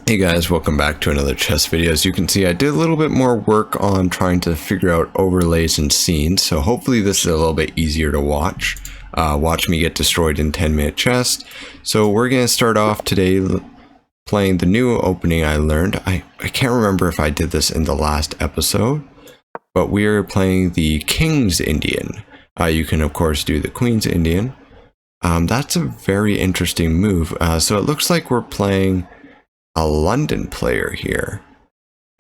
Hey guys, welcome back to another chess video. As you can see, I did a little bit more work on trying to figure out overlays and scenes, so hopefully this is a little bit easier to watch. Watch me get destroyed in 10-minute chess. So we're going to start off today playing the new opening I learned. I can't remember if I did this in the last episode, but we're playing the King's Indian. You can of course do the Queen's Indian. That's a very interesting move. So it looks like we're playing a London player here,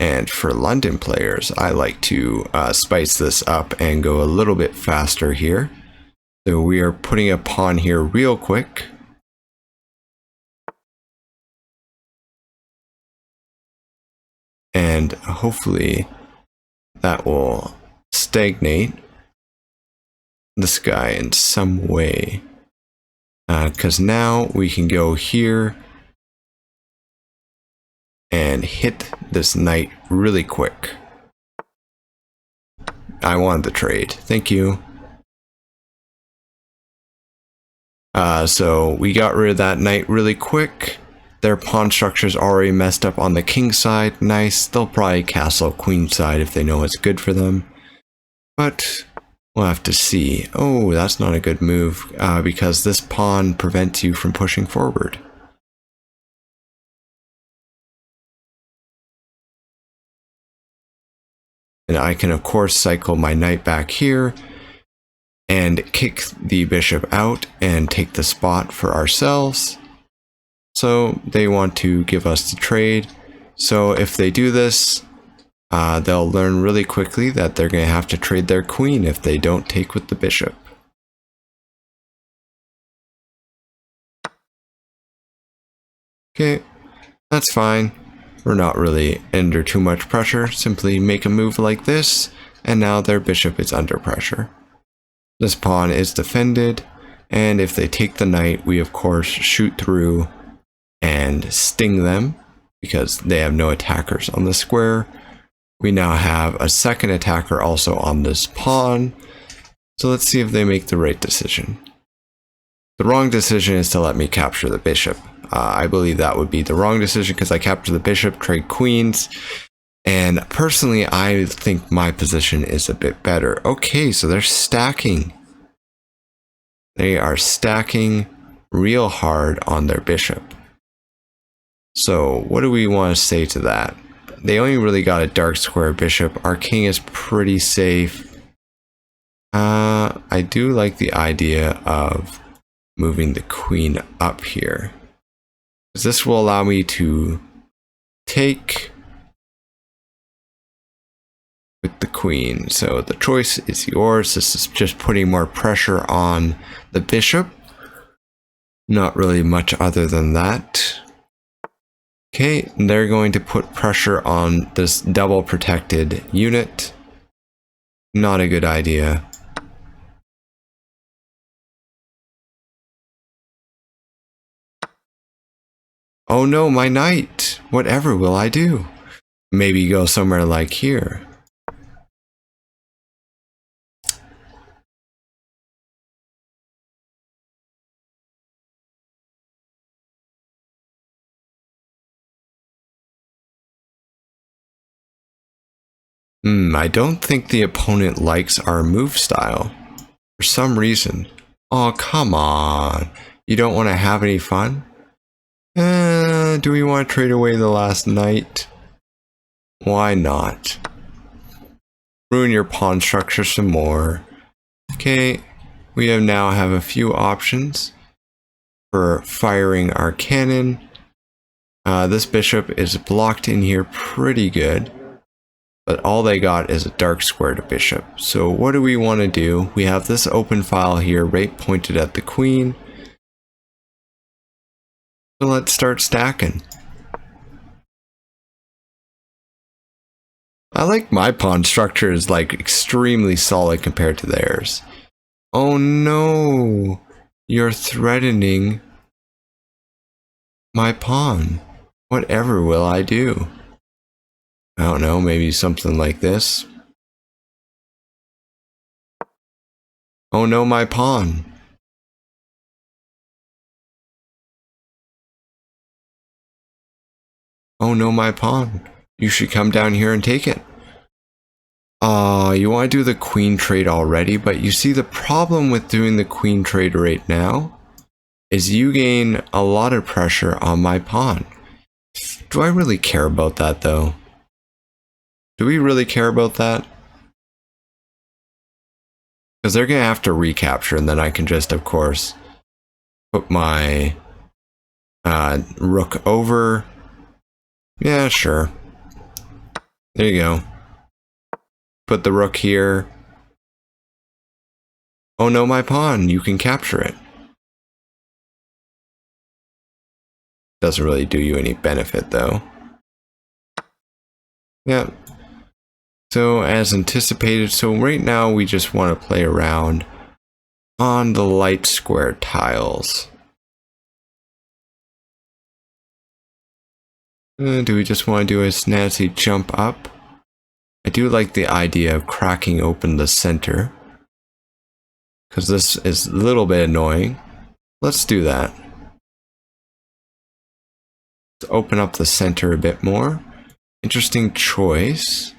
and for London players I like to spice this up and go a little bit faster here. So we are putting a pawn here real quick, and hopefully that will stagnate this guy in some way, because now we can go here and hit this knight really quick. I wanted the trade. Thank you. So we got rid of that knight really quick. Their pawn structure's already messed up on the king side. Nice. They'll probably castle queen side if they know it's good for them. But we'll have to see. Oh, that's not a good move, because this pawn prevents you from pushing forward. And I can of course cycle my knight back here and kick the bishop out and take the spot for ourselves. So they want to give us the trade. So if they do this, they'll learn really quickly that they're going to have to trade their queen if they don't take with the bishop. Okay, that's fine. We're not really under too much pressure. Simply make a move like this, and now their bishop is under pressure. This pawn is defended, and if they take the knight, we of course shoot through and sting them because they have no attackers on the square. We now have a second attacker also on this pawn. So let's see if they make the right decision. The wrong decision is to let me capture the bishop. I believe that would be the wrong decision because I capture the bishop, trade queens. And personally, I think my position is a bit better. Okay, so they're stacking. They are stacking real hard on their bishop. So what do we want to say to that? They only really got a dark square bishop. Our king is pretty safe. I do like the idea of moving the queen up here. This will allow me to take with the queen. So the choice is yours. This is just putting more pressure on the bishop. Not really much other than that. Okay, they're going to put pressure on this double protected unit. Not a good idea. Oh no, my knight! Whatever will I do? Maybe go somewhere like here. I don't think the opponent likes our move style. For some reason. Oh, come on. You don't want to have any fun? Do we want to trade away the last knight? Why not? Ruin your pawn structure some more. Okay, we now have a few options for firing our cannon. This bishop is blocked in here pretty good, but all they got is a dark square to bishop. So what do we want to do? We have this open file here right pointed at the queen. So let's start stacking. I like my pawn structure is like extremely solid compared to theirs. Oh no, you're threatening my pawn. Whatever will I do? I don't know, maybe something like this. Oh no, my pawn. Oh no, my pawn. You should come down here and take it. You want to do the queen trade already, but you see the problem with doing the queen trade right now is you gain a lot of pressure on my pawn. Do I really care about that though? Do we really care about that? Because they're going to have to recapture, and then I can just, of course, put my rook over. Yeah, sure. There you go. Put the rook here. Oh no, my pawn, you can capture it. Doesn't really do you any benefit though. Yeah. So as anticipated, so right now we just want to play around on the light square tiles. Do we just want to do a snazzy jump up? I do like the idea of cracking open the center, because this is a little bit annoying. Let's do that. Let's open up the center a bit more. Interesting choice.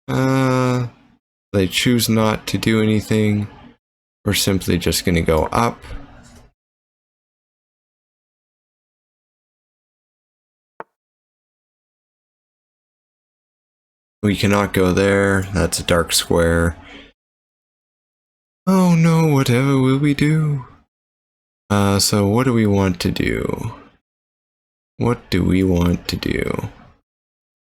They choose not to do anything. We're simply just going to go up. We cannot go there. That's a dark square. Oh no, whatever will we do? So what do we want to do? What do we want to do?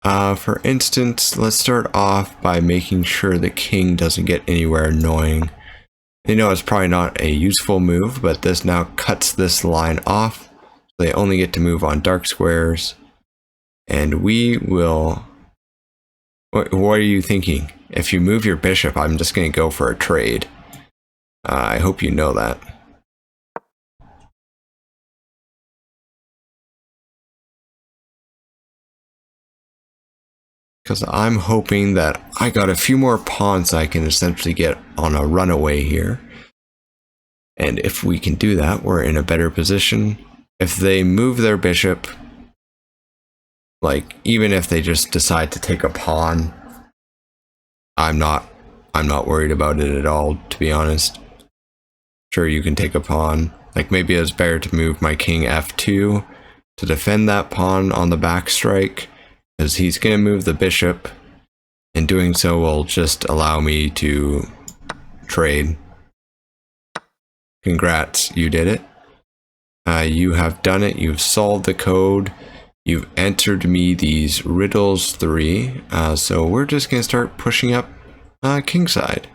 For instance, let's start off by making sure the king doesn't get anywhere annoying. You know, it's probably not a useful move, but this now cuts this line off. They only get to move on dark squares. And we will... What are you thinking? If you move your bishop, I'm just going to go for a trade. I hope you know that. Because I'm hoping that I got a few more pawns I can essentially get on a runaway here. And if we can do that, we're in a better position. If they move their bishop, like even if they just decide to take a pawn, I'm not worried about it at all, to be honest. Sure, you can take a pawn. Like maybe it's better to move my king f2 to defend that pawn on the back strike, because he's going to move the bishop, and doing so will just allow me to trade. Congrats, you did it. You have done it. You've solved the code. You've entered me these riddles 3. So we're just going to start pushing up kingside.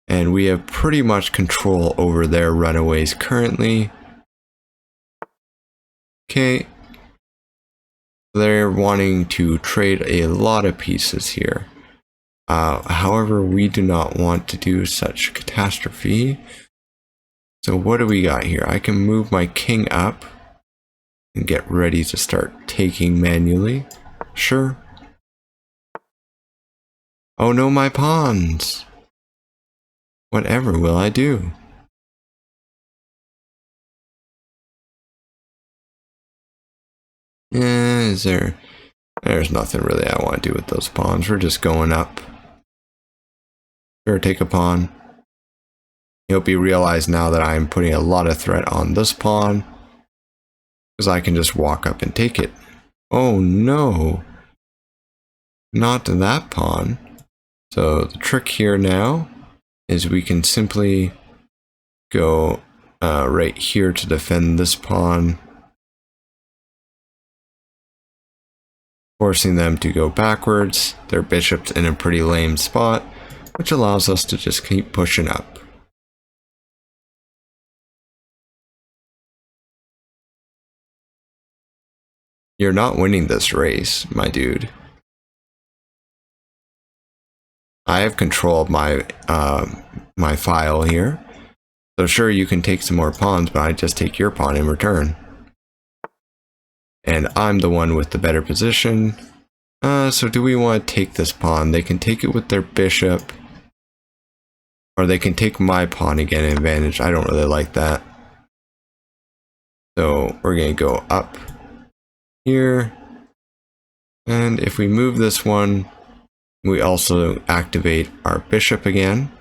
And we have pretty much control over their runaways currently. Okay. They're wanting to trade a lot of pieces here. However, we do not want to do such catastrophe. So what do we got here? I can move my king up and get ready to start taking manually. Sure. Oh no, my pawns. Whatever will I do? There's nothing really I want to do with those pawns. We're just going up. Sure, take a pawn. I hope you realize now that I'm putting a lot of threat on this pawn, because I can just walk up and take it. Oh no. Not that pawn. So the trick here now is we can simply go right here to defend this pawn, forcing them to go backwards. Their bishop's in a pretty lame spot, which allows us to just keep pushing up. You're not winning this race, my dude. I have control of my my file here. So sure, you can take some more pawns, but I just take your pawn in return. And I'm the one with the better position. So do we want to take this pawn? They can take it with their bishop. Or they can take my pawn and get an advantage. I don't really like that. So we're going to go up here. And if we move this one, we also activate our bishop again.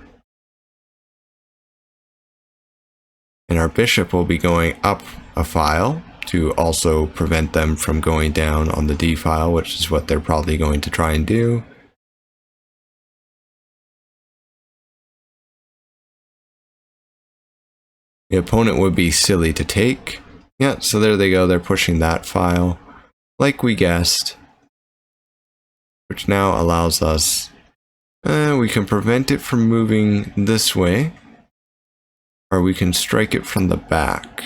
And our bishop will be going up a file to also prevent them from going down on the D file, which is what they're probably going to try and do. The opponent would be silly to take. Yeah, so there they go. They're pushing that file, like we guessed, which now allows us, we can prevent it from moving this way, or we can strike it from the back.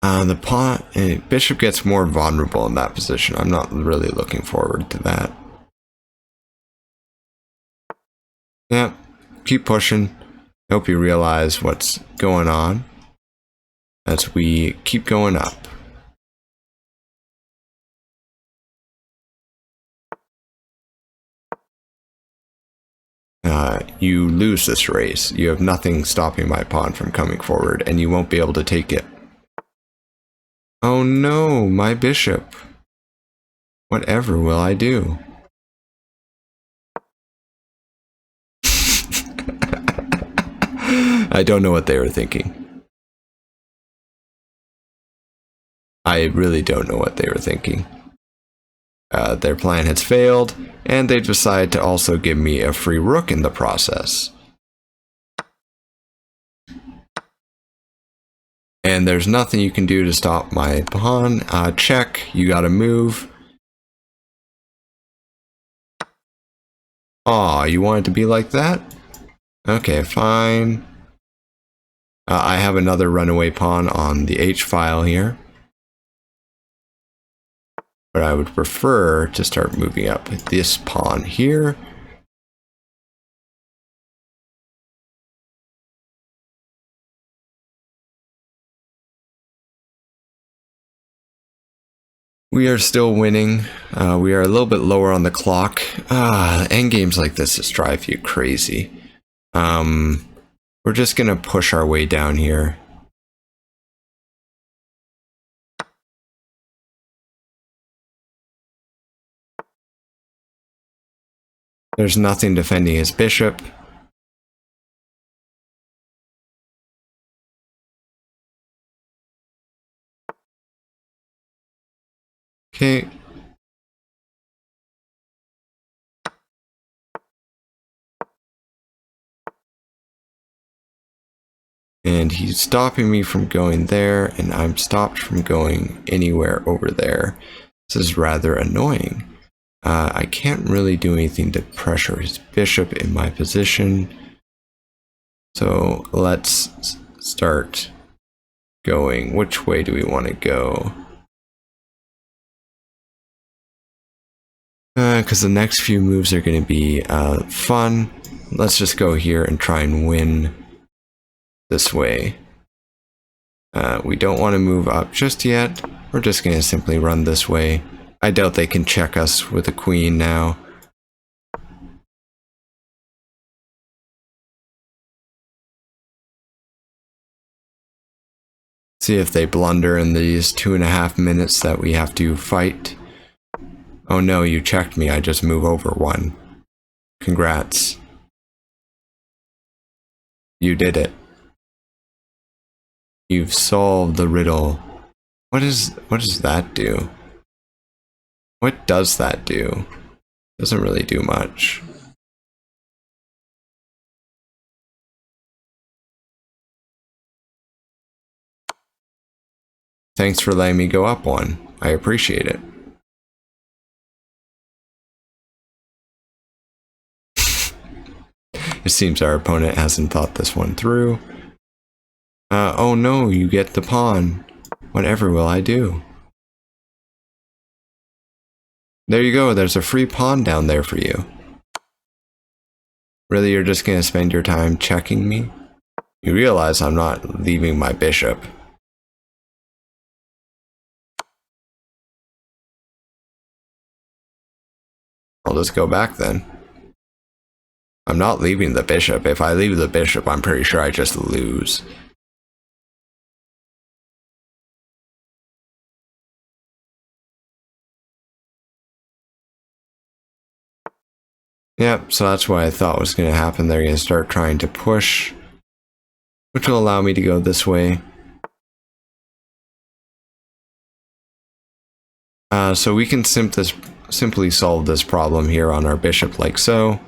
The pawn, bishop gets more vulnerable in that position. I'm not really looking forward to that. Yeah, keep pushing. I hope you realize what's going on as we keep going up. You lose this race. You have nothing stopping my pawn from coming forward, and you won't be able to take it. Oh no, my bishop. Whatever will I do? I don't know what they were thinking. I really don't know what they were thinking. Their plan has failed, and they decide to also give me a free rook in the process. And there's nothing you can do to stop my pawn. Check, you gotta move. Aw, you want it to be like that? Okay, fine. I have another runaway pawn on the H file here. But I would prefer to start moving up this pawn here. We are still winning. We are a little bit lower on the clock. Endgames like this just drive you crazy. We're just gonna push our way down here. There's nothing defending his bishop. Okay. And he's stopping me from going there, and I'm stopped from going anywhere over there. This is rather annoying. I can't really do anything to pressure his bishop in my position. So let's start going. Which way do we want to go? Because the next few moves are going to be fun. Let's just go here and try and win this way. We don't want to move up just yet. We're just going to simply run this way. I doubt they can check us with a queen now. See if they blunder in these 2.5 minutes that we have to fight. Oh no, you checked me. I just move over one. Congrats. You did it. You've solved the riddle. What does that do? What does that do? Doesn't really do much. Thanks for letting me go up one. I appreciate it. It seems our opponent hasn't thought this one through. Oh no, you get the pawn. Whatever will I do? There you go, there's a free pawn down there for you. Really, you're just gonna spend your time checking me? You realize I'm not leaving my bishop. I'll just go back then. I'm not leaving the bishop. If I leave the bishop, I'm pretty sure I just lose. Yep, so that's what I thought was going to happen. They're going to start trying to push, which will allow me to go this way. So we can simply solve this problem here on our bishop like so.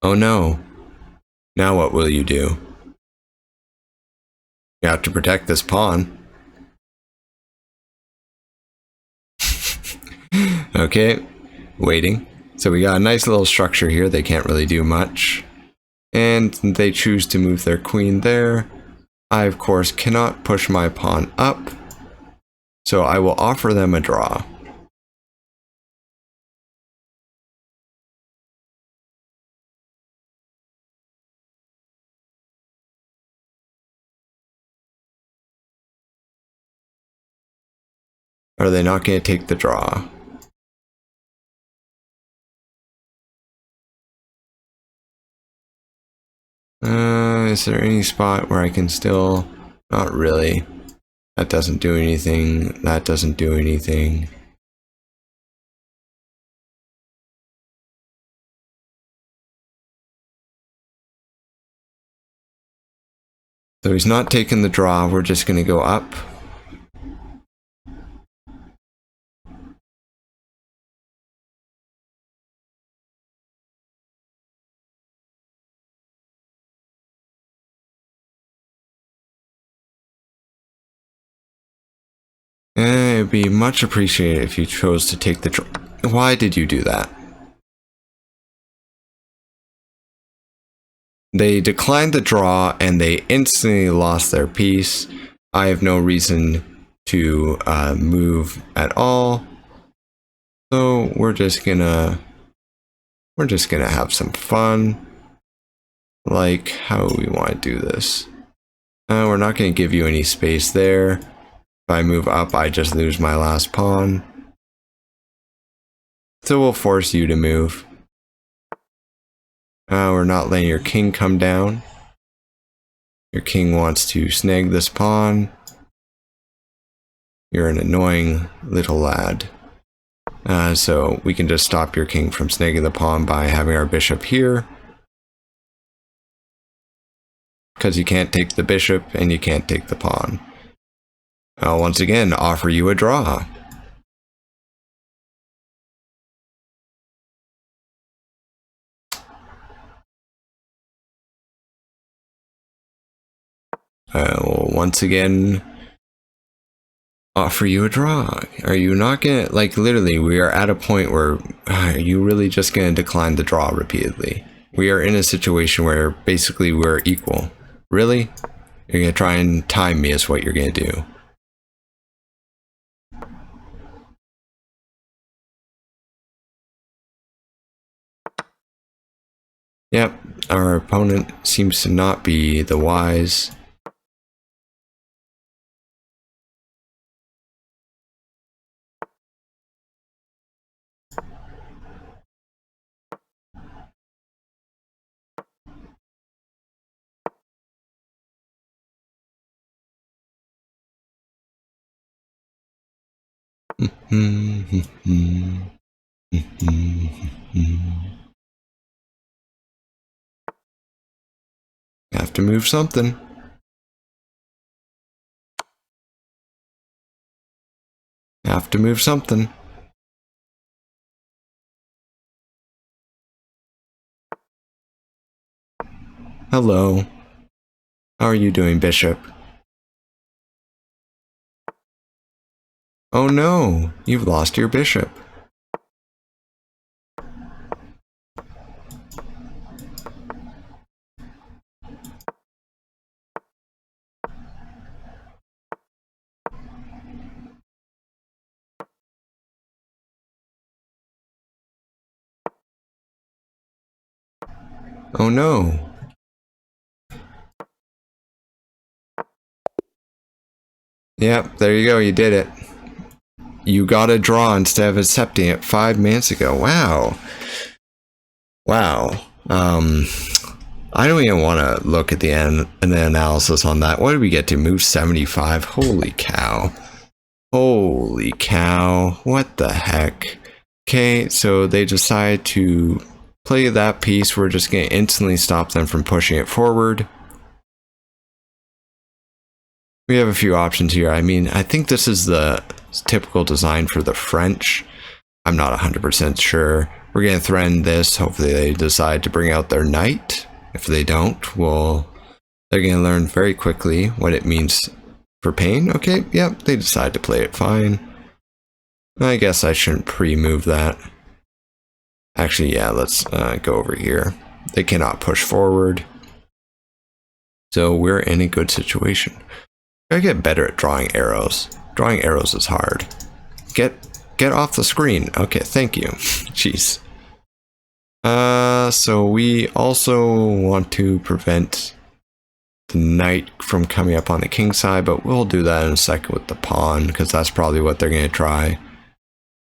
Oh no. Now what will you do? You have to protect this pawn. Okay, waiting. So we got a nice little structure here. They can't really do much. And they choose to move their queen there. I, of course, cannot push my pawn up. So I will offer them a draw. Are they not going to take the draw? Is there any spot where I can still... Not really. That doesn't do anything. That doesn't do anything. So he's not taking the draw. We're just going to go up. It'd be much appreciated if you chose to take the draw. Why did you do that? They declined the draw and they instantly lost their piece. I have no reason to move at all. So we're just gonna have some fun. Like, how we want to do this. We're not gonna give you any space there. If I move up, I just lose my last pawn. So we'll force you to move. We're not letting your king come down. Your king wants to snag this pawn. You're an annoying little lad. So we can just stop your king from snagging the pawn by having our bishop here. Because you can't take the bishop and you can't take the pawn. I'll once again offer you a draw. Will once again offer you a draw. Are you not gonna, like, literally, we are at a point where are you really just gonna decline the draw repeatedly? We are in a situation where basically we're equal. Really? You're gonna try and time me is what you're gonna do. Yep, our opponent seems to not be the wise. Have to move something. Have to move something. Hello. How are you doing, Bishop? Oh no, you've lost your bishop. Oh no. Yep, there you go, you did it. You got a draw instead of accepting it 5 minutes ago. Wow. Wow. I don't even want to look at the analysis on that. What did we get to? Move 75? Holy cow. Holy cow. What the heck? Okay, so they decide to play that piece. We're just going to instantly stop them from pushing it forward. We have a few options here. I mean, I think this is the typical design for the French. I'm not 100% sure. We're going to threaten this. Hopefully they decide to bring out their knight. If they don't, well, they're going to learn very quickly what it means for pain. Okay, yep, they decide to play it fine. I guess I shouldn't pre-move that. Actually, yeah, let's go over here. They cannot push forward. So we're in a good situation. Gotta get better at drawing arrows. Drawing arrows is hard. Get off the screen. Okay, thank you. Jeez. So we also want to prevent the knight from coming up on the king side, but we'll do that in a second with the pawn, because that's probably what they're going to try.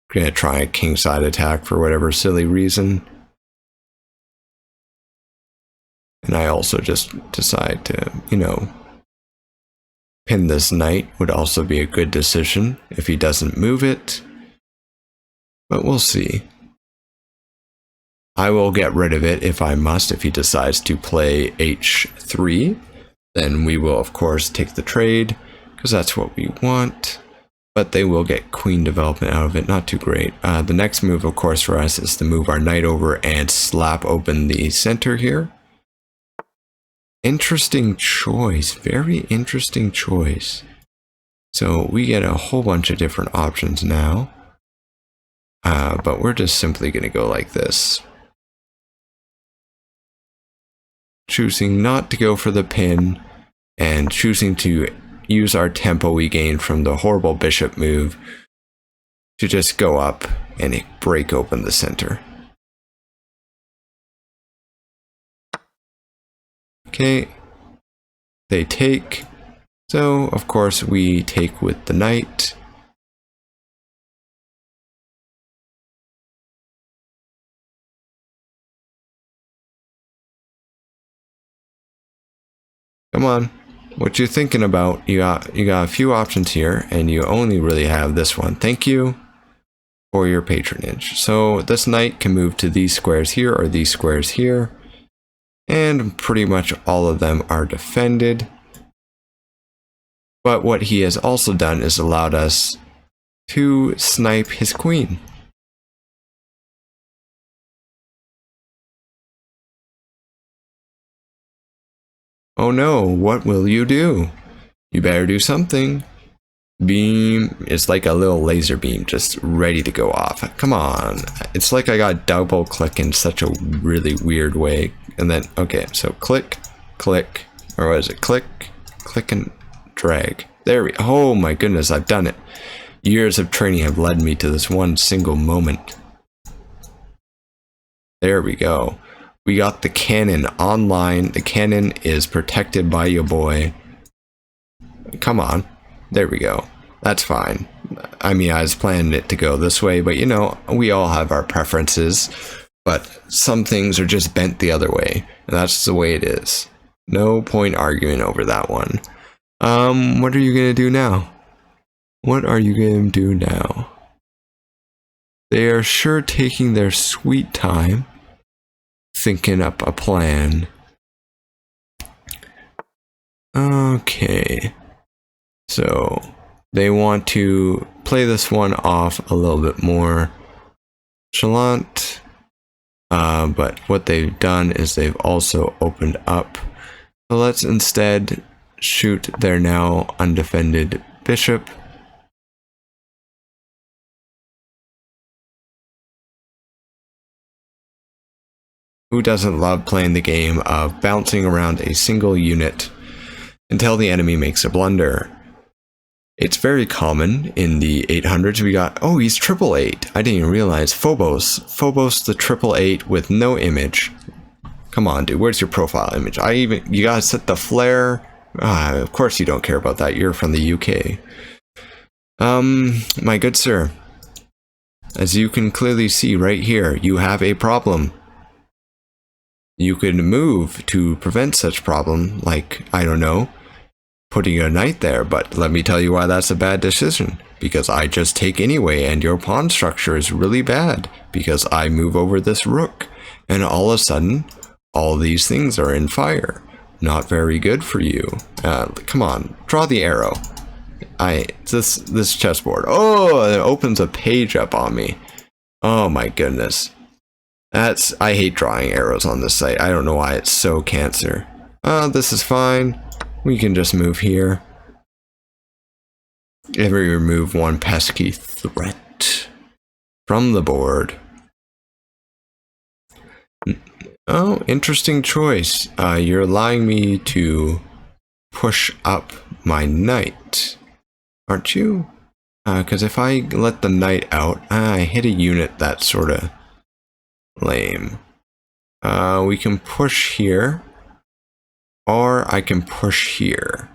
We're going to try a king side attack for whatever silly reason. And I also just decide to, you know, pin this knight would also be a good decision if he doesn't move it. But we'll see. I will get rid of it if I must. If he decides to play h3, then we will of course take the trade, because that's what we want. But they will get queen development out of it. Not too great. The next move, of course, for us is to move our knight over and slap open the center here. Interesting choice. Very interesting choice. So we get a whole bunch of different options now. But we're just simply going to go like this. Choosing not to go for the pin and choosing to use our tempo we gained from the horrible bishop move to just go up and break open the center. Okay, they take, so of course we take with the knight. Come on, what you thinking about? You got a few options here, and you only really have this one. Thank you for your patronage. So this knight can move to these squares here or these squares here, and pretty much all of them are defended. But what he has also done is allowed us to snipe his queen. Oh no, what will you do? You better do something. Beam, it's like a little laser beam just ready to go off. Come on. It's like I got double click in such a really weird way. And then, okay, so click, click, or what is it? Click, click and drag. There we, oh my goodness, I've done it. Years of training have led me to this one single moment. There we go. We got the cannon online. The cannon is protected by your boy. Come on. There we go. That's fine. I mean, I was planning it to go this way, but you know, we all have our preferences. But some things are just bent the other way. And that's the way it is. No point arguing over that one. What are you going to do now? What are you going to do now? They are sure taking their sweet time thinking up a plan. Okay. So they want to play this one off a little bit more chalant. But what they've done is they've also opened up. So let's instead shoot their now undefended bishop. Who doesn't love playing the game of bouncing around a single unit until the enemy makes a blunder? It's very common in the 800s. We got, oh, he's 888. I didn't even realize. Phobos the 888 with no image. Come on, dude, where's your profile image? You gotta set the flare. Of course you don't care about that. You're from the UK. My good sir, as you can clearly see right here, you have a problem. You could move to prevent such problem, like, I don't know, putting a knight there, but let me tell you why that's a bad decision. Because I just take anyway, and your pawn structure is really bad, because I move over this rook, and all of a sudden, all these things are in fire. Not very good for you. Come on, draw the arrow. This chessboard. Oh, it opens a page up on me. Oh my goodness. I hate drawing arrows on this site. I don't know why it's so cancer. This is fine. We can just move here. And we remove one pesky threat from the board. Oh, interesting choice. You're allowing me to push up my knight, aren't you? Because if I let the knight out, I hit a unit that's sort of lame. We can push here, or I can push here.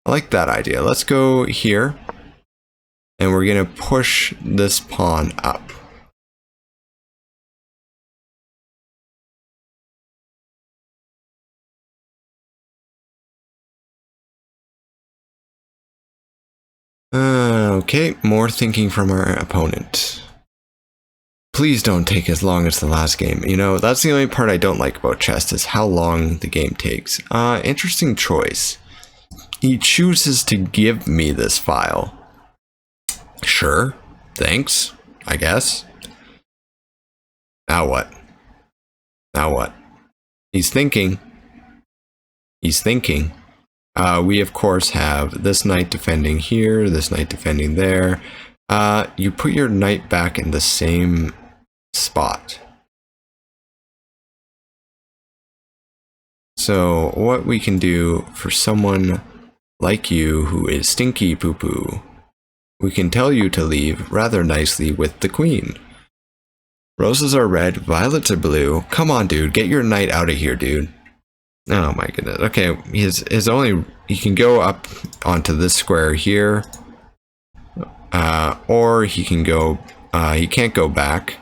I like that idea. Let's go here, and we're gonna push this pawn up. Okay, more thinking from our opponent. Please don't take as long as the last game. You know, that's the only part I don't like about chess, is how long the game takes. Interesting choice. He chooses to give me this file. Sure, thanks, I guess. Now what? Now what? He's thinking. He's thinking. We, of course, have this knight defending here, this knight defending there. You put your knight back in the same spot. So what we can do for someone like you who is stinky poo-poo, we can tell you to leave rather nicely with the queen. Roses are red, violets are blue. Come on, dude, get your knight out of here, dude. Oh my goodness. Okay, he can go up onto this square here, or he can go. He can't go back.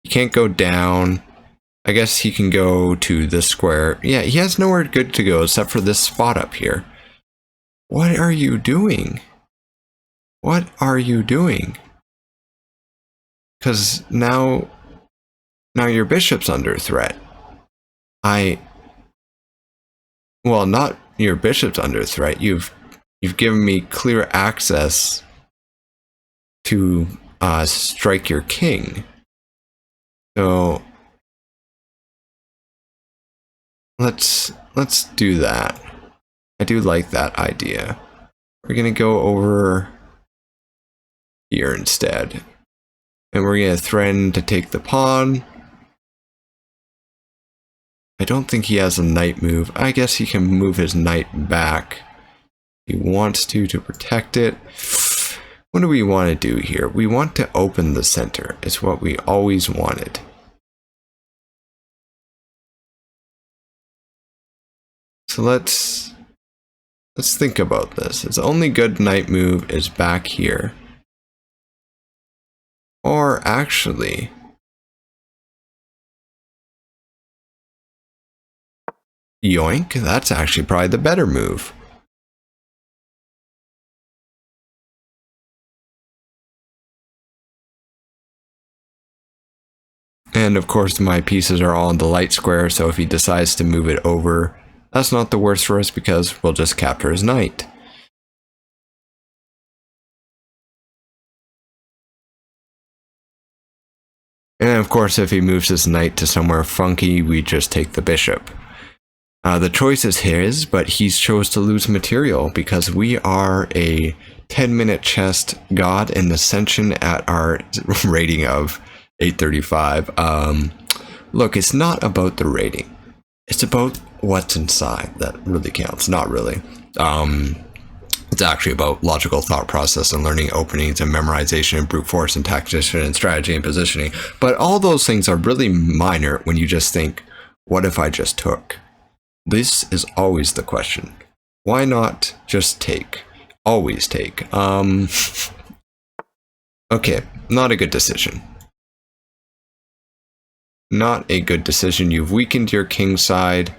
He can't go down. I guess he can go to this square. Yeah, he has nowhere good to go except for this spot up here. What are you doing? What are you doing? Because now your bishop's under threat. Well, not your bishop's under threat. You've given me clear access to strike your king. So let's do that. I do like that idea. We're gonna go over here instead, and we're gonna threaten to take the pawn. I don't think he has a knight move. I guess he can move his knight back. He wants to protect it. What do we want to do here? We want to open the center. It's what we always wanted. So let's think about this. Its only good knight move is back here. Or actually, yoink, that's actually probably the better move. And of course my pieces are all in the light square, so if he decides to move it over, that's not the worst for us because we'll just capture his knight. And of course if he moves his knight to somewhere funky, we just take the bishop. The choice is his, but he's chose to lose material because we are a 10-minute chess god in Ascension at our rating of 835. Look, it's not about the rating. It's about what's inside that really counts. Not really. It's actually about logical thought process and learning openings and memorization and brute force and tactician and strategy and positioning. But all those things are really minor when you just think, what if I just took? This is always the question. Why not just take? Always take. Okay, not a good decision. Not a good decision. You've weakened your king side.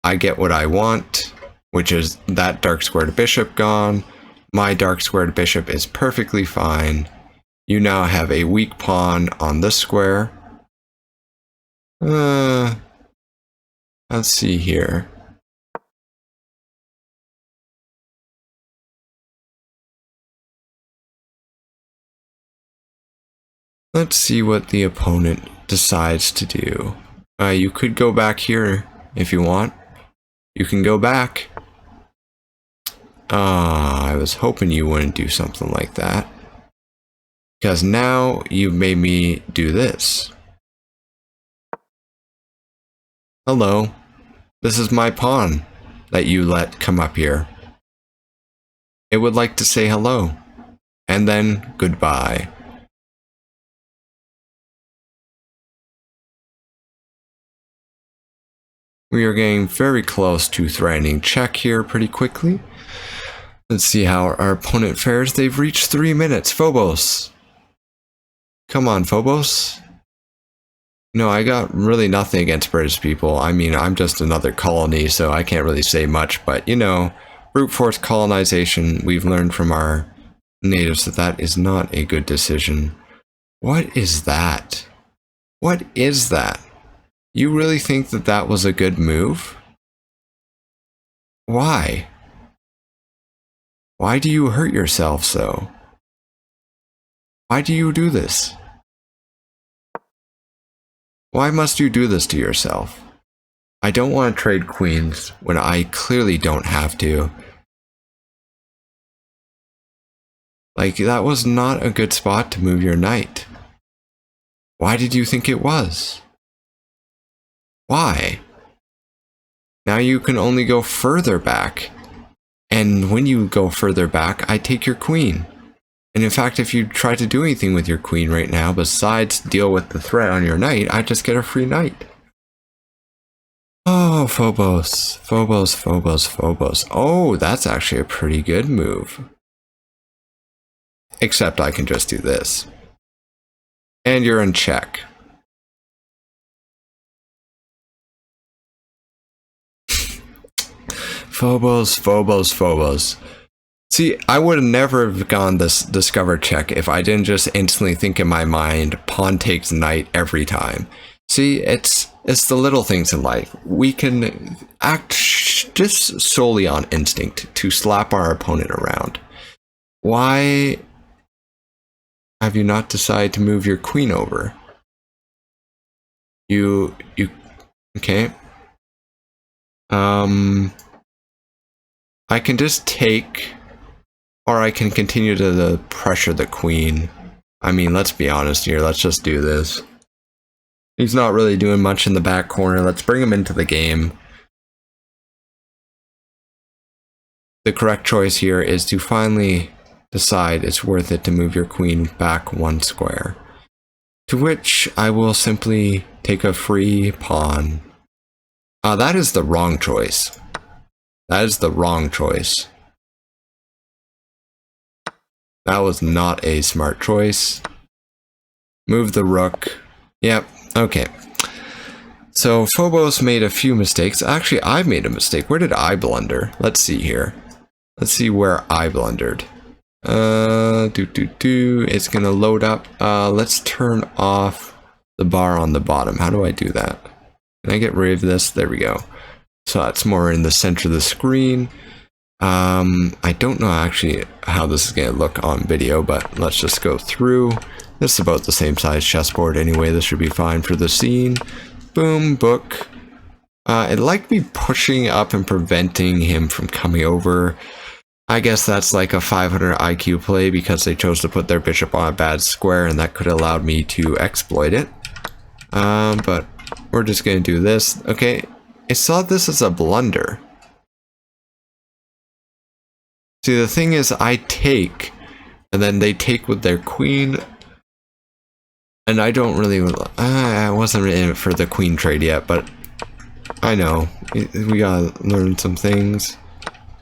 I get what I want, which is that dark squared bishop gone. My dark squared bishop is perfectly fine. You now have a weak pawn on this square. Let's see here. Let's see what the opponent decides to do. You could go back here if you want. You can go back. I was hoping you wouldn't do something like that. Because now you've made me do this. Hello. This is my pawn that you let come up here. It would like to say hello. And then goodbye. We are getting very close to threatening check here pretty quickly. Let's see how our opponent fares. They've reached 3 minutes. Phobos. Come on, Phobos. No, I got really nothing against British people. I mean, I'm just another colony, so I can't really say much. But, you know, brute force colonization, we've learned from our natives that that is not a good decision. What is that? What is that? You really think that that was a good move? Why? Why do you hurt yourself so? Why do you do this? Why must you do this to yourself? I don't want to trade queens when I clearly don't have to. Like, that was not a good spot to move your knight. Why did you think it was? Why? Now you can only go further back. And when you go further back, I take your queen. And in fact, if you try to do anything with your queen right now, besides deal with the threat on your knight, I just get a free knight. Oh, Phobos. Phobos, Phobos, Phobos. Oh, that's actually a pretty good move. Except I can just do this. And you're in check. Phobos, Phobos, Phobos. See, I would never have gone this discover check if I didn't just instantly think in my mind, pawn takes knight every time. See, it's the little things in life. We can act just solely on instinct to slap our opponent around. Why have you not decided to move your queen over? You, okay. I can just take, or I can continue to pressure the queen. I mean, let's be honest here. Let's just do this. He's not really doing much in the back corner. Let's bring him into the game. The correct choice here is to finally decide it's worth it to move your queen back 1 square. To which I will simply take a free pawn. That is the wrong choice. That is the wrong choice. That was not a smart choice. Move the rook. Yep, okay. So Phobos made a few mistakes. Actually, I made a mistake. Where did I blunder? Let's see here. Let's see where I blundered. It's gonna load up. Let's turn off the bar on the bottom. How do I do that? Can I get rid of this? There we go. So that's more in the center of the screen. I don't know actually how this is going to look on video, but let's just go through. This is about the same size chessboard anyway. This should be fine for the scene. Boom, book. It liked me pushing up and preventing him from coming over. I guess that's like a 500 IQ play because they chose to put their bishop on a bad square, and that could have allowed me to exploit it. But we're just going to do this. Okay. I saw this as a blunder. See, the thing is, I take, and then they take with their queen, and I don't really, I wasn't really in it for the queen trade yet, but I know, we gotta learn some things.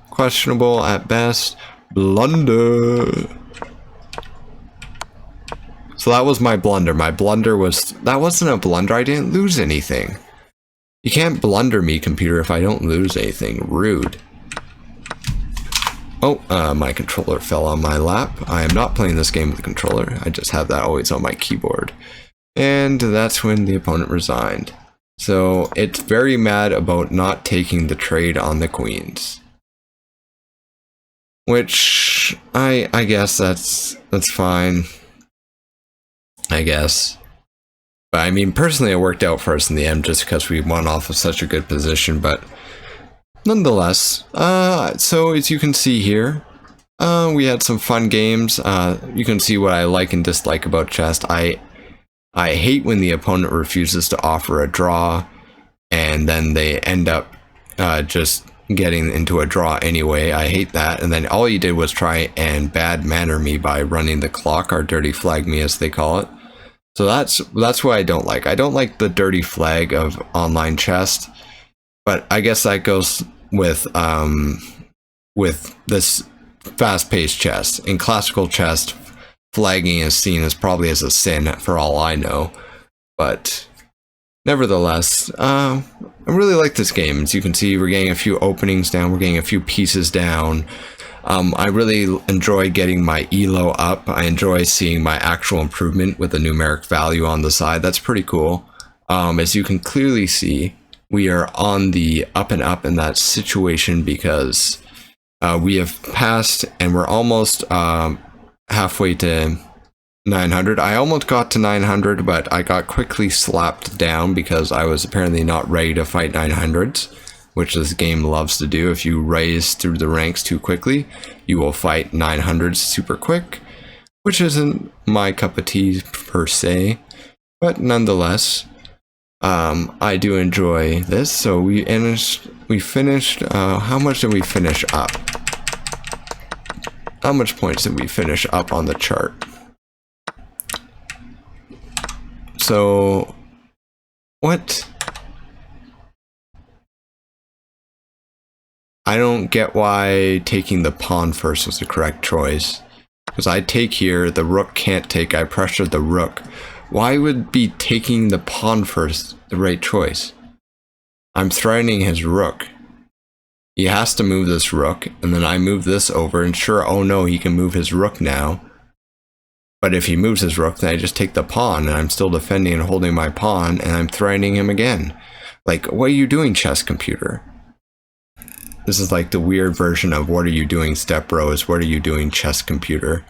Questionable at best. Blunder. So that was my blunder. My blunder was, that wasn't a blunder. I didn't lose anything. You can't blunder me, computer, if I don't lose anything. Rude. Oh, my controller fell on my lap. I am not playing this game with a controller. I just have that always on my keyboard. And that's when the opponent resigned. So it's very mad about not taking the trade on the queens. Which, I guess that's fine. I guess. But I mean, personally, it worked out for us in the end just because we won off of such a good position, but nonetheless, so as you can see here, we had some fun games. You can see what I like and dislike about chess. I hate when the opponent refuses to offer a draw, and then they end up just getting into a draw anyway. I hate that. And then all he did was try and bad manner me by running the clock, or dirty flag me as they call it. So that's what I don't like. I don't like the dirty flag of online chess, but I guess that goes with this fast-paced chess. In classical chess, flagging is seen as probably as a sin for all I know, but nevertheless, I really like this game. As you can see, we're getting a few openings down, we're getting a few pieces down. I really enjoy getting my elo up. I enjoy seeing my actual improvement with a numeric value on the side. That's pretty cool. As you can clearly see, we are on the up and up in that situation because we have passed and we're almost halfway to 900. I almost got to 900, but I got quickly slapped down because I was apparently not ready to fight 900s, which this game loves to do. If you raise through the ranks too quickly, you will fight 900s super quick, which isn't my cup of tea per se, but nonetheless, I do enjoy this. So we finished, how much did we finish up? How much points did we finish up on the chart? So, what? I don't get why taking the pawn first was the correct choice. Because I take here, the rook can't take, I pressure the rook. Why would be taking the pawn first the right choice? I'm threatening his rook. He has to move this rook, and then I move this over, and sure, oh no, he can move his rook now. But if he moves his rook, then I just take the pawn, and I'm still defending and holding my pawn, and I'm threatening him again. Like, what are you doing, chess computer? This is like the weird version of what are you doing, Step Bros? What are you doing, chess computer?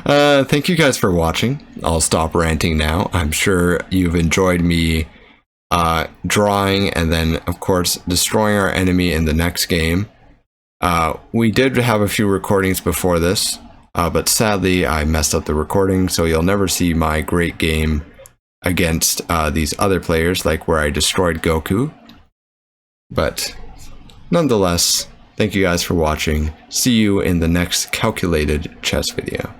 Thank you guys for watching. I'll stop ranting now. I'm sure you've enjoyed me drawing and then, of course, destroying our enemy in the next game. We did have a few recordings before this, but sadly I messed up the recording, so you'll never see my great game against these other players, like where I destroyed Goku. But nonetheless, thank you guys for watching. See you in the next calculated chess video.